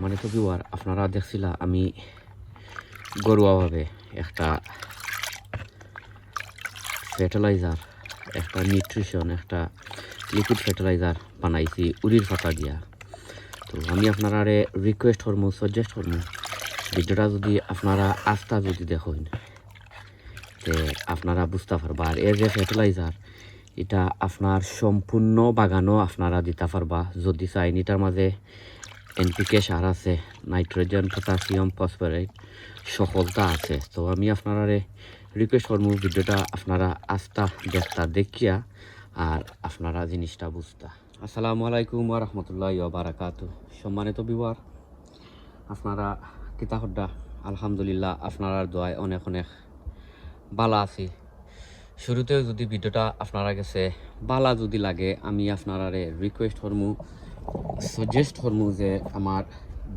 সম্মানিত ভিউয়ার, আপনারা দেখছিলা আমি ঘরোয়াভাবে একটা ফার্টিলাইজার, একটা নিউট্রিশন, একটা লিকুইড ফার্টিলাইজার বানাইছি উরির পাতা দিয়া। তো আমি আপনারা রিকোয়েস্ট করবো, সাজেস্ট করবো, ভিডিওটা যদি আপনারা আস্থা যদি দেখেন যে আপনারা বুঝতে পারবা। আর এই যে ফার্টিলাইজার, এটা আপনার সম্পূর্ণ বাগানও আপনারা দিতে পারবা যদি চাইন। এটার মাঝে এনপিকে সার আছে, নাইট্রোজেন, পটাশিয়াম, ফসফরাস সকলটা আছে। তো আমি আপনারা রিকোয়েস্ট করবো ভিডিওটা আপনারা আস্থা দেখিয়া আর আপনারা জিনিসটা বুঝতা। আসসালামু আলাইকুম ওয়া রাহমাতুল্লাহি ওয়া বারাকাতুহু। সম্মানিত ভিউয়ার, আপনারা কিতা হড্ডা? আলহামদুলিল্লাহ, আপনারা দোয়ায় অনেক অনেক ভালো আছি। শুরুতেও যদি ভিডিওটা আপনারা কাছে ভালো যদি লাগে, আমি আপনারা রিকোয়েস্ট করবো, সাজেস্ট করবো যে আমার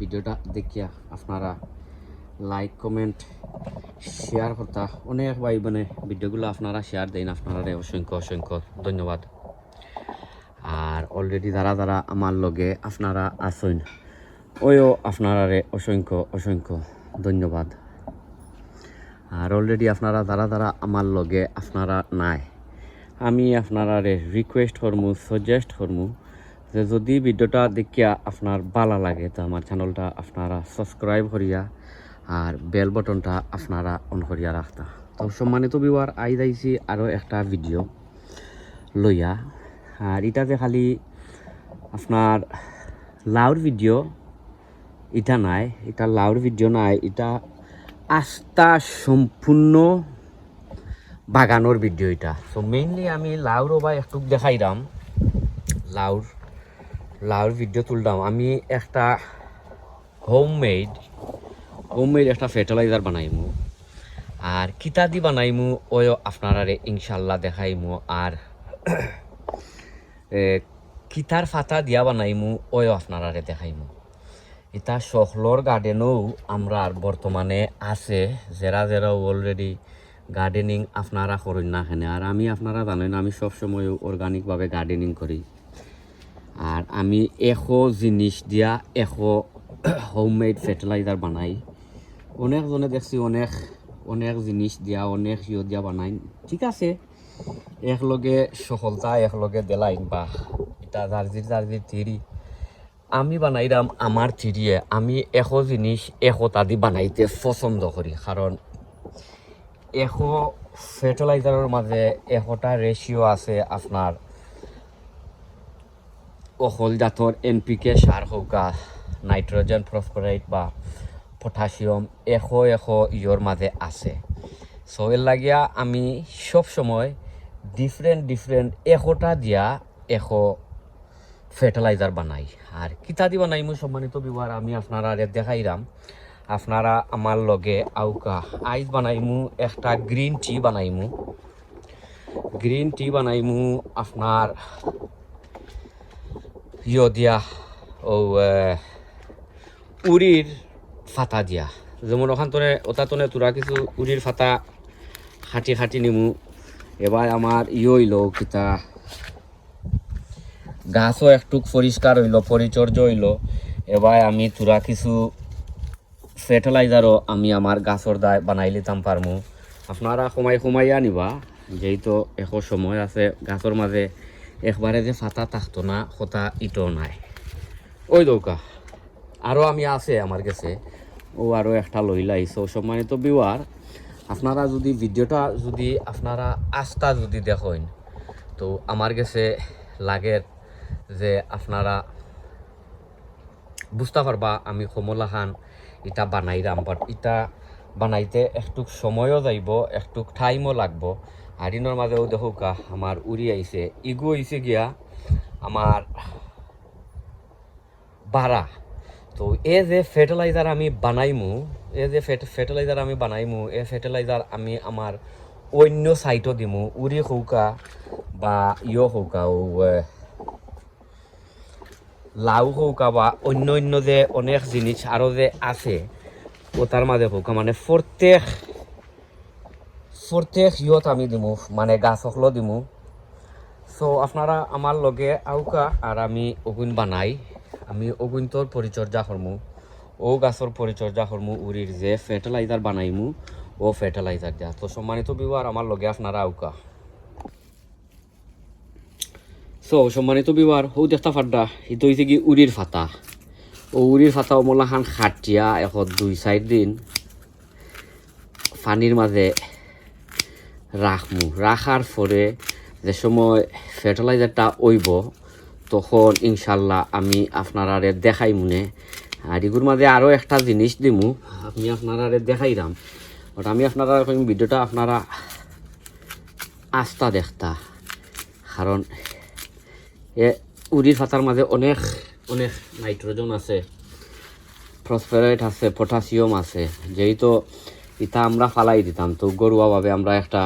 ভিডিওটা দেখিয়া আপনারা লাইক, কমেন্ট, শেয়ার করতা। অনেক ভাই বোনে ভিডিওগুলো আপনারা শেয়ার দেন, আপনারা অসংখ্য অসংখ্য ধন্যবাদ। আর অলরেডি যারা যারা আমার লগে আপনারা আসেন, ওইও আপনারা অসংখ্য অসংখ্য ধন্যবাদ। আর অলরেডি আপনারা যারা যারা আমার লগে আপনারা নাই, আমি আপনারা রিকোয়েস্ট করবো, সাজেস্ট করবো যে যদি ভিডিওটা দেখিয়া আপনার ভালো লাগে তো আমার চ্যানেলটা আপনারা সাবস্ক্রাইব করিয়া আর বেল বটনটা আপনারা অন করিয়া রাখতা। তো সম্মানিত ভিউয়ার, আই যাইছি আরও একটা ভিডিও লইয়া। আর এটাতে খালি আপনার লাউর ভিডিও এটা নাই, এটা লাউর ভিডিও নাই, এটা আস্থা সম্পূর্ণ বাগানোর ভিডিও এটা। সো মেইনলি আমি লাউরও বা একটু দেখাইলাম, লাউর ভিডিও তুললাম। আমি একটা হোমমেড একটা ফার্টিলাইজার বানাইমু, আর কিতা দি বানাইমু ওই আপনারা ইনশাল্লাহ দেখাইমু। আর কিতার ফাতা দিয়া বানাইমু ওই আপনারা দেখাইমু। এটা সকলর গার্ডেনও আমরা বর্তমানে আছে, যারা যারা অলরেডি গার্ডেনিং আপনারা করেন না এখানে। আর আমি আপনারা জানেন আমি সবসময় অর্গানিকভাবে গার্ডেনিং করি। আর আমি জিনিস দিয়া হোমমেড ফার্টিলাইজার বানাই। অনেকজনে দেখছি অনেক জিনিস দিয়া, অনেক দিয়া বানাই, ঠিক আছে, একলগে সফলতা একলগে দেলাইন বা এটা জার্জির থিরি। আমি বানাইলাম আমার থিরিয়ে। আমি জিনিস একতা দি বানাইতে পছন্দ করি, কারণ ফার্টিলাইজারের মাঝে একটা রেশিও আছে আপনার অকল জাতর এনপিকে সার হোকা, নাইট্রোজেন, ফসফরাস বা পটাশিয়াম ইয়োর মাঝে আছে। সো এর লাগিয়া আমি সব সময় ডিফারেন্ট একটা দিয়া ফার্টিলাইজার বানাই। আর কিতা দি বানাইমু সম্মানিত ভিউয়ার, আমি আপনারা দেখাইলাম। আপনারা আমার লগে আউকা আইজ বানাইমু একটা গ্রিন টি বানাইমু আপনার দিয়া উরির ফাতা দিয়া। যেমন ওখানে ওটাতনে তোরা কিছু উরির ফাতা খাটি নিমু। এবার আমার হইল কিতা গাছও একটু পরিষ্কার হইল, পরিচর্যা হইল। এবার আমি তোরা কিছু ফার্টিলাইজারও আমি আমার গাছর দায় বানাই লিতাম পারমু। আপনারা কমাইয়া নিবা, যেহেতু সময় আছে গাছর মাঝে একবারে যে ফাতা থাকতো না, কথা ইটো নাই। ওই দৌকা আরও আমি আছে আমার কাছে, আরও একটা লইলাইছো। সম্মানিত ভিউয়ার, আপনারা যদি ভিডিওটা যদি আপনারা আস্থা যদি দেখেন তো আমার কাছে লাগে যে আপনারা বুঝতে পারবা আমি কমলা খান এটা বানাইলাম। বাট এটা বানাইতে একটু সময়ও যাইব, একটু টাইমও লাগবো। আর দিনের মাঝেও দেখোকা আমার উড়ি আইছে, ইগু হইছে গিয়া আমার বাড়া। তো এই যে ফার্টিলাইজার আমি বানাইমু, এই ফার্টিলাইজার আমি আমার অন্য সাইটও দিমু, উড়ি হৌকা বা হৌকা, লাউ হৌকা বা অন্য যে অনেক জিনিস আরও যে আছে ও তার মাঝে হৌকা, মানে প্রত্যেক ইয়ত আমি দিমু, মানে গাছ হকলো দিমু। সো আপনারা আমার লগে আউকা আর আমি অগুন বানাই, আমি অগুনটোর পরিচর্যা করমু। ও গাছর পরিচর্যা করমু উরির যে ফার্টিলাইজার বানাইমু ও ফার্টিলাইজার দিয়া। তো সম্মানিত ভিউয়ার আমার লগে আপনারা আউকা। সো সম্মানিত ভিউয়ার হৌ দেখতা ফাড্ডা এটা হইছে কি উরির ফাতা। ও উরির ফাতা ওমলা খান খাটিয়া এখন 2-4 দিন পানির মাঝে রাখার পরে যে সময় ফার্টিলাইজারটা ওইব তখন ইনশাল্লাহ আমি আপনারা দেখাই মনে। আর এগুলোর মাঝে আরও একটা জিনিস দিমু আমি আপনারা দেখাইলাম, বাট আমি আপনারা ভিডিওটা আপনারা আস্থা দেখতা, কারণ এ উরির ফাতার মাঝে অনেক অনেক নাইট্রোজেন আছে, ফসফরাস আছে, পটাশিয়াম আছে, যেহেতু এটা আমরা ফালাই দিতাম। তো গরুয়াভাবে আমরা একটা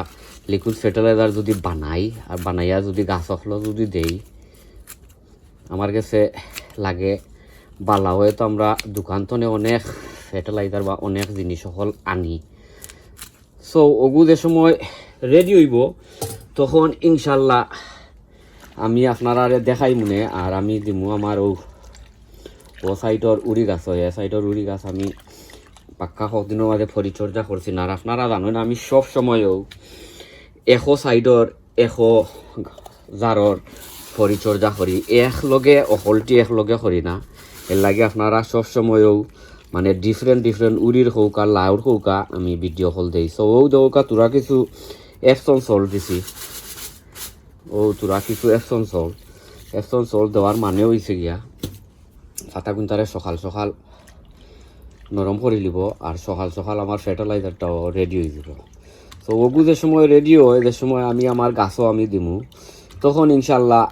লিকুইড ফার্টিলাইজার যদি বানাই আর বানাইয়া যদি গাছকলো যদি দেই, আমার কাছে লাগে বালা হয়ে। তো আমরা দোকান তো অনেক ফার্টিলাইজার বা অনেক জিনিস সকল আনি। সো ওগু যে সময় রেডি হইব তখন ইনশাল্লাহ আমি আপনারা দেখাই মনে। আর আমি দিমু আমার ও সাইডর উড়ি গাছ হয়, এ সাইডর উড়ি গাছ আমি পাক্কা কদিনের মাঝে পরিচর্যা করছি না। আর আপনারা জানেন আমি সব সময়ও সাইডর জারর পরিচর্যা করি, অকলটি একলগে করি না। এর লাগে আপনারা সব সময়ও মানে ডিফারেন্ট উড়ির হৌকা লাউর হৌকা আমি ভিডিও কল দিই। সো ও দৌকা তোরা কিছু এপসন সল দিছি, তোরা কিছু এপসন সল দেওয়ার মানে হয়েছে গিয়া ফাটা কুন্তারে সকাল সকাল নরম করে লিব আর সকাল সকাল আমার ফার্টিলাইজারটাও রেডি হয়ে যাব। তো ওগু যে সময় রেডি হয়, যে সময় আমি আমার গাছও আমি দিমু, তখন ইনশাল্লাহ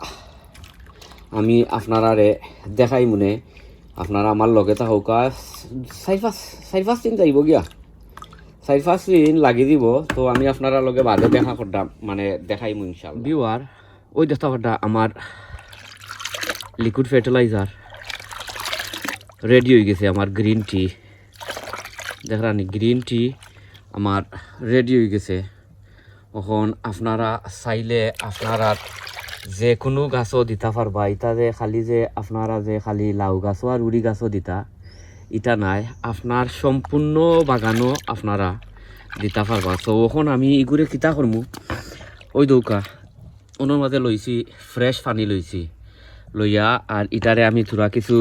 আমি আপনারা দেখাই মনে। আপনারা আমার লগে থাকা 4-5 দিন যাইব গিয়া, 4-5 দিন লাগি দিব। তো আমি আপনারা লগে বাদে দেখা করতাম মানে দেখাইমু ইনশাল্লাহ। ভিউয়ার ওই দেখতে পারটা আমার লিকুইড ফার্টিলাইজার রেডি হয়ে গেছে। আমার গ্রিন টি দেখরানি, গ্রিন টি আমার রেডি হয়ে গেছে। এখন আপনারা চাইলে আপনারা যে কোনো গাছও দিতে পারবা। এটা যে খালি লাউ গাছও আর উড়ি গাছও দিতা এটা নাই, আপনার সম্পূর্ণ বাগানও আপনারা দিতে পারবা। তো এখন আমি এগুলো কিতা করমু, ওই দৌকা ওনার মাঝে লইছি ফ্রেশ পানি লইয়া আর ইটারে আমি থোড়া কিছু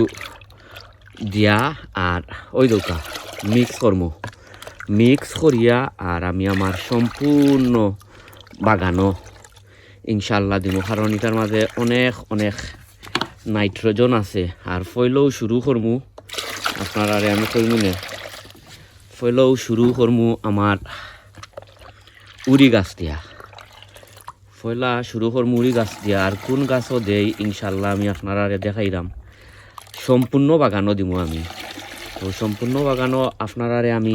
দিয়া আর ওই দৌকা মিক্স করিয়া আর আমি আমার সম্পূর্ণ বাগানও ইনশাল্লাহ দিব। কারণ এটার মাঝে অনেক নাইট্রোজেন আছে। আর ফইলেও শুরু করমু আপনারা আমি কইমুনে, ফইলেও শুরু করমু আমার উড়ি গাছ দিয়া, ফয়লা শুরু করমু উড়ি গাছ দিয়া। আর কোন গাছও দেই ইনশাল্লাহ আমি আপনারা দেখাইলাম, সম্পূর্ণ বাগানও দিব আমি। তো সম্পূর্ণ বাগানও আপনারা আমি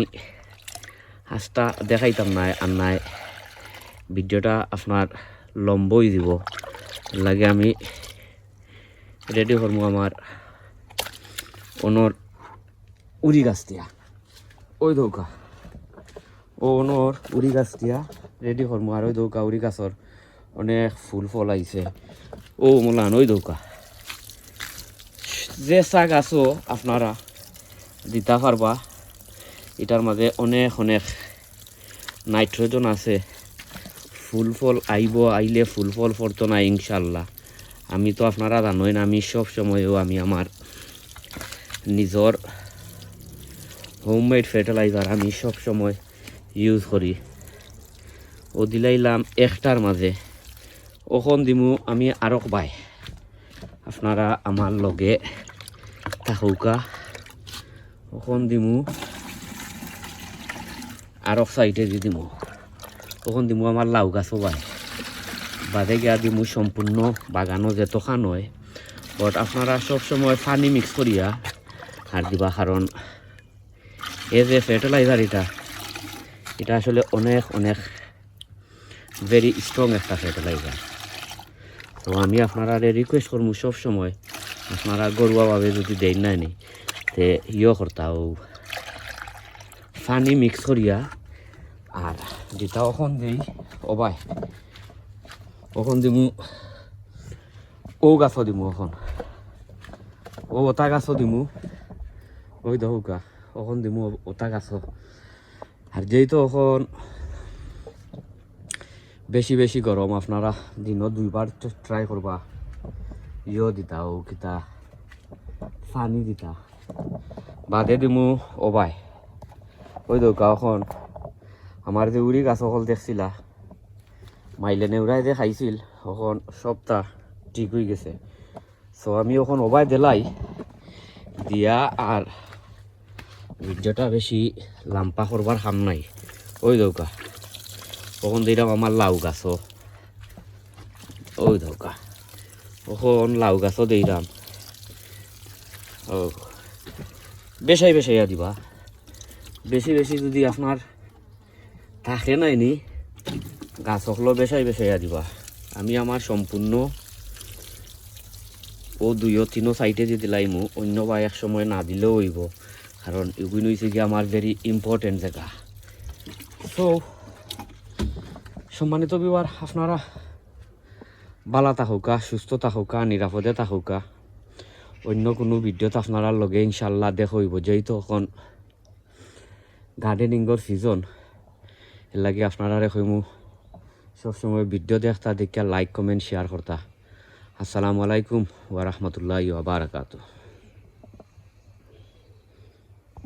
আস্তা দেখাইতাম না, আর নাই ভিডিওটা আপনার লম্বই দিব লাগে। আমি রেডি করবো আমার ওনর উড়ি গাছ দিয়া, ওই দৌকা ওনর উড়ি গাছ দিয়া রেডি করবো। আর ওই দৌকা উড়ি গাছর অনেক ফুল ফল আইছে। মোলান ওই দৌকা যে চা গাছও আপনারা দিতে পারবা। এটার মাঝে অনেক নাইট্রোজেন আছে। ফুল ফল আইলে ফুল ফল পড়তো না ইনশাল্লাহ। আমি তো আপনারা জানোই না, আমি সব সময়ও আমি আমার নিজের হোমমেড ফার্টিলাইজার আমি সব সময় ইউজ করি। ও দিলাইলাম একটার মাঝে, ওখন দিমু আমি আরক বাই। আপনারা আমার লগে থাকুকা, ওখন দিমু আরক সাইডে দি দিমু, ওখন দিমু আমার লাউ গাছও বাই বাদে গিয়া দিমু সম্পূর্ণ বাগানও যেত খান হয়। বাট আপনারা সবসময় পানি মিক্স করিয়া আর দিবা, কারণ এই যে ফার্টিলাইজার এটা আসলে অনেক ভেরি স্ট্রং একটা ফার্টিলাইজার। তো আমি আপনারা রিকোয়েস্ট করবো সবসময় আপনারা গরুয়াভাবে যদি দেন না নি তে করতাও পানি মিক্স করিয়া আর যেটা ওখন দিই ওবাই ওখন দিমু গাছও দিমু, ওটা গাছও দিমু ওই দৌকা ওখন দিমু ওটা গাছ আর যেহেতু এখন বেশি বেশি গরম আপনারা দিনও 2বার ট্রাই করবা ইয়ো দিতা ও কিতা পানি দিতা বাদে দিমু ওবাই ওই দৌকা এখন আমার যে উড়ি গাছ অকল দেখছিলা মাইলে নেউরাই যে খাইছিল এখন সবটা ঠিক হয়ে গেছে সো আমি এখন ওবাই দিলাই দিয়া আর ভিডিওটা বেশি লাম্পা করবার কাম নাই ওই দৌকা ওখান দিলাম আমার লাউ গাছও ওই দৌকা ওখন লাউ গাছও দিলাম ও বেশাই বেশাইয়া দিবা বেশি বেশি যদি আপনার থাকে নাইনি গাছ হকলো বেশাই বেশাইয়া দিবা আমি আমার সম্পূর্ণ ও 2-3 সাইডে যে দিলাইমু অন্য বা এক সময় না দিলেও হইব কারণ এগুলো হয়েছে কি আমার ভেরি ইম্পর্টেন্ট জায়গা সো সম্মানিত বিবার আপনারা বালা থাকুকা সুস্থ থাকুকা নিরাপদে থাকুকা অন্য কোনো ভিডিওতে আপনারা লগে ইনশাল্লাহ দেখা হইব যেহেতু এখন গার্ডেনিংর সিজন এর লাগে আপনারা কইমু সবসময় ভিডিও দেখতা দেখিয়া লাইক কমেন্ট শেয়ার করতা আসসালামু আলাইকুম ওয়া রাহমাতুল্লাহি ওয়া বারাকাতুহু।